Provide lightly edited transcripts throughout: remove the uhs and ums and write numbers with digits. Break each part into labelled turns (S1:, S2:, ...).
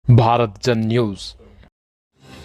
S1: भारत जन न्यूज।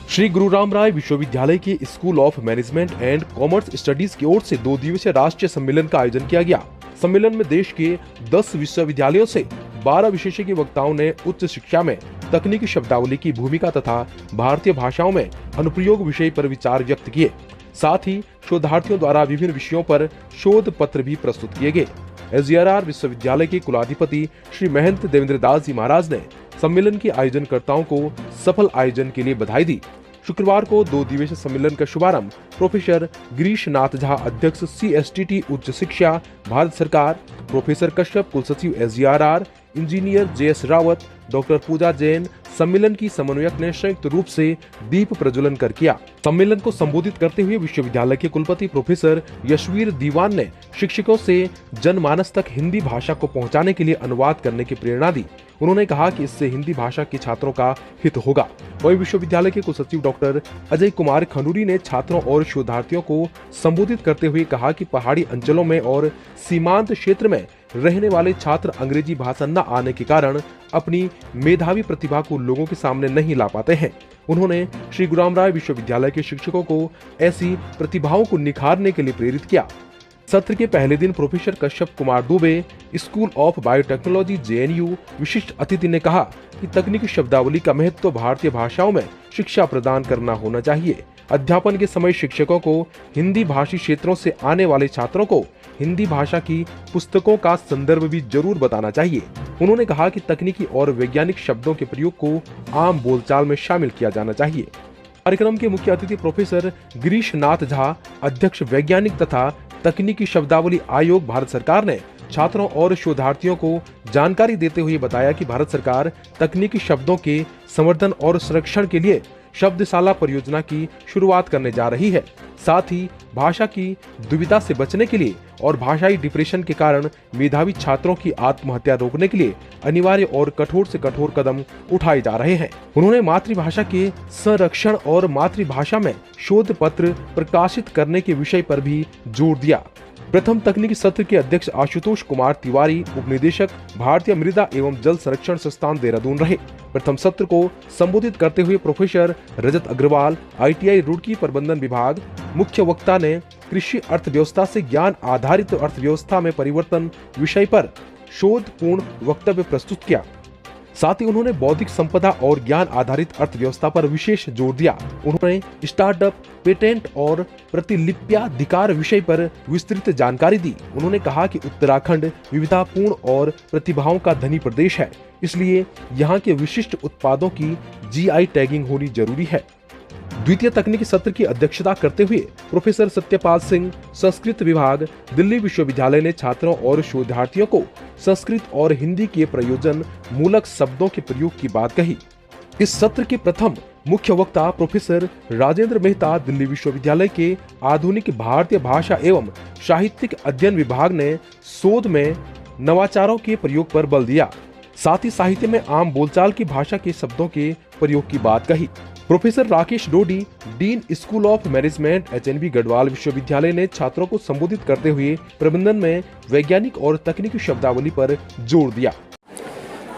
S1: श्री गुरु राम राय विश्वविद्यालय के school of management and commerce studies की ओर से 2 दिवसीय राष्ट्रीय सम्मेलन का आयोजन किया गया। सम्मेलन में देश के 10 विश्वविद्यालयों से 12 विशेषज्ञ वक्ताओं ने उच्च शिक्षा में तकनीकी शब्दावली की भूमिका तथा भारतीय भाषाओं में अनुप्रयोग विषय पर विचार व्यक्त किए। साथ ही शोधार्थियों द्वारा विभिन्न विषयों पर शोध पत्र भी प्रस्तुत किए गए। SGRR विश्वविद्यालय के कुलाधिपति श्री महंत देवेंद्र दास जी महाराज ने सम्मेलन के आयोजनकर्ताओं को सफल आयोजन के लिए बधाई दी। शुक्रवार को 2 दिवसीय सम्मेलन का शुभारंभ प्रोफेसर गिरीश नाथ झा, अध्यक्ष CSTT उच्च शिक्षा भारत सरकार, प्रोफेसर कश्यप कुलसचिव SGRR, engineer JS Rawat, doctor Pooja Jain, सम्मेलन की समन्वयक ने संयुक्त रूप से दीप प्रज्वलन कर किया। सम्मेलन को संबोधित करते हुए विश्वविद्यालय के कुलपति प्रोफेसर यशवीर दीवान ने शिक्षकों से जनमानस तक हिंदी भाषा को पहुंचाने के लिए अनुवाद करने की प्रेरणा दी। उन्होंने कहा कि इससे हिंदी भाषा के छात्रों का हित होगा। वहीं विश्वविद्यालय के कुलसचिव डॉक्टर अजय कुमार खनूरी ने छात्रों और शोधार्थियों को संबोधित करते हुए कहा कि पहाड़ी अंचलों में और सीमांत क्षेत्र में रहने वाले छात्र अंग्रेजी भाषा न आने के कारण अपनी मेधावी प्रतिभा को लोगों के सामने नहीं ला पाते हैं। उन्होंने श्री गुरु राम राय विश्वविद्यालय के शिक्षकों को ऐसी प्रतिभाओं को निखारने के लिए प्रेरित किया। सत्र के पहले दिन professor Kashyap Kumar Dubey, school of biotechnology JNU विशिष्ट अतिथि ने कहा कि तकनीकी शब्दावली का महत्व भारतीय भाषाओं में शिक्षा प्रदान करना होना चाहिए। अध्यापन के समय शिक्षकों को हिंदी भाषी क्षेत्रों से आने वाले छात्रों को हिंदी भाषा की पुस्तकों का संदर्भ भी जरूर बताना चाहिए। उन्होंने कहा कि तकनीकी और वैज्ञानिक शब्दों के प्रयोग को आम बोलचाल में शामिल किया जाना चाहिए। कार्यक्रम के मुख्य अतिथि प्रोफेसर गिरीश नाथ झा, अध्यक्ष वैज्ञानिक तथा तकनीकी शब्दावली आयोग भारत सरकार ने छात्रों और शोधार्थियों को जानकारी देते हुए बताया कि भारत सरकार तकनीकी शब्दों के संवर्धन और संरक्षण के लिए शब्दशाला परियोजना की शुरुआत करने जा रही है। साथ ही भाषा की दुविधा से बचने के लिए और भाषाई डिप्रेशन के कारण मेधावी छात्रों की आत्महत्या रोकने के लिए अनिवार्य और कठोर से कठोर कदम उठाए जा रहे हैं। उन्होंने मातृभाषा के संरक्षण और मातृभाषा में शोध पत्र प्रकाशित करने के विषय पर भी जोर दिया। प्रथम तकनीकी सत्र के अध्यक्ष आशुतोष कुमार तिवारी, उपनिदेशक भारतीय मृदा एवं जल संरक्षण संस्थान देहरादून रहे। प्रथम सत्र को संबोधित करते हुए प्रोफेसर रजत अग्रवाल, ITI रुड़की प्रबंधन विभाग, मुख्य वक्ता ने कृषि अर्थव्यवस्था से ज्ञान आधारित अर्थव्यवस्था में परिवर्तन विषय पर शोधपूर्ण वक्तव्य प्रस्तुत किया। साथ ही उन्होंने बौद्धिक संपदा और ज्ञान आधारित अर्थव्यवस्था पर विशेष जोर दिया। उन्होंने स्टार्टअप, पेटेंट और प्रतिलिप्याधिकार विषय पर विस्तृत जानकारी दी। उन्होंने कहा कि उत्तराखंड विविधतापूर्ण और प्रतिभाओं का धनी प्रदेश है, इसलिए यहाँ के विशिष्ट उत्पादों की GI टैगिंग होनी जरूरी है। द्वितीय तकनीकी सत्र की अध्यक्षता करते हुए प्रोफेसर सत्यपाल सिंह, संस्कृत विभाग, दिल्ली विश्वविद्यालय ने छात्रों और शोधार्थियों को संस्कृत और हिंदी के प्रयोजन मूलक शब्दों के प्रयोग की बात कही। इस सत्र के प्रथम मुख्य वक्ता प्रोफेसर राजेंद्र मेहता, दिल्ली विश्वविद्यालय के आधुनिक भारतीय भाषा एवं साहित्यिक अध्ययन विभाग ने शोध में नवाचारों के प्रयोग पर बल दिया। साथ ही साहित्य में आम बोलचाल की भाषा के शब्दों के प्रयोग की बात कही। Professor Rakesh Dodi, dean school of management HNB Garhwal विश्वविद्यालय ने छात्रों को संबोधित करते हुए प्रबंधन में वैज्ञानिक और तकनीकी शब्दावली पर जोर दिया।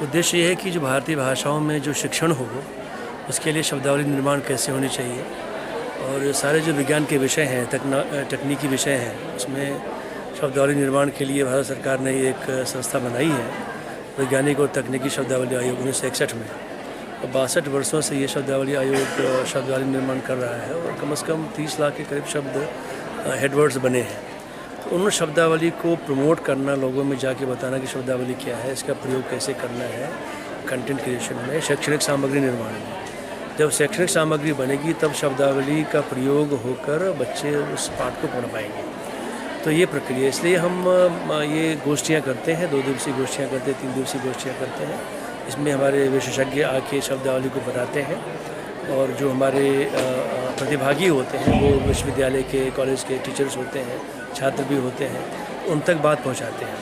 S2: उद्देश्य यह है कि जो भारतीय भाषाओं में जो शिक्षण हो उसके लिए शब्दावली निर्माण कैसे होनी चाहिए, और सारे जो विज्ञान के विषय हैं, तकनीकी विषय हैं, उसमें शब्दावली निर्माण के लिए भारत सरकार ने एक संस्था बनाई है, वैज्ञानिक और तकनीकी शब्दावली आयोग 1961 में। 62 वर्षों से ये शब्दावली आयोग शब्दावली निर्माण कर रहा है और कम से कम 30 लाख के करीब शब्द हेडवर्ड्स बने हैं। तो उन शब्दावली को प्रमोट करना, लोगों में जाके बताना कि शब्दावली क्या है, इसका प्रयोग कैसे करना है कंटेंट क्रिएशन में, शैक्षणिक सामग्री निर्माण में। जब शैक्षणिक सामग्री बनेगी तब शब्दावली का प्रयोग होकर बच्चे उस पाठ को पढ़ पाएंगे। तो ये प्रक्रिया, इसलिए हम ये गोष्ठियाँ करते हैं, 2 दिवसीय गोष्ठियाँ करते हैं, 3 दिवसीय गोष्ठियाँ करते हैं। इसमें हमारे विशेषज्ञ आके शब्दावली को बताते हैं और जो हमारे प्रतिभागी होते हैं वो विश्वविद्यालय के, कॉलेज के टीचर्स होते हैं, छात्र भी होते हैं, उन तक बात पहुंचाते हैं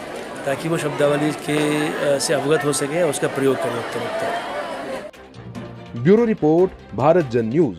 S2: ताकि वो शब्दावली के से अवगत हो सके और उसका प्रयोग करें उत्तरोत्तर।
S1: ब्यूरो रिपोर्ट, भारत जन न्यूज।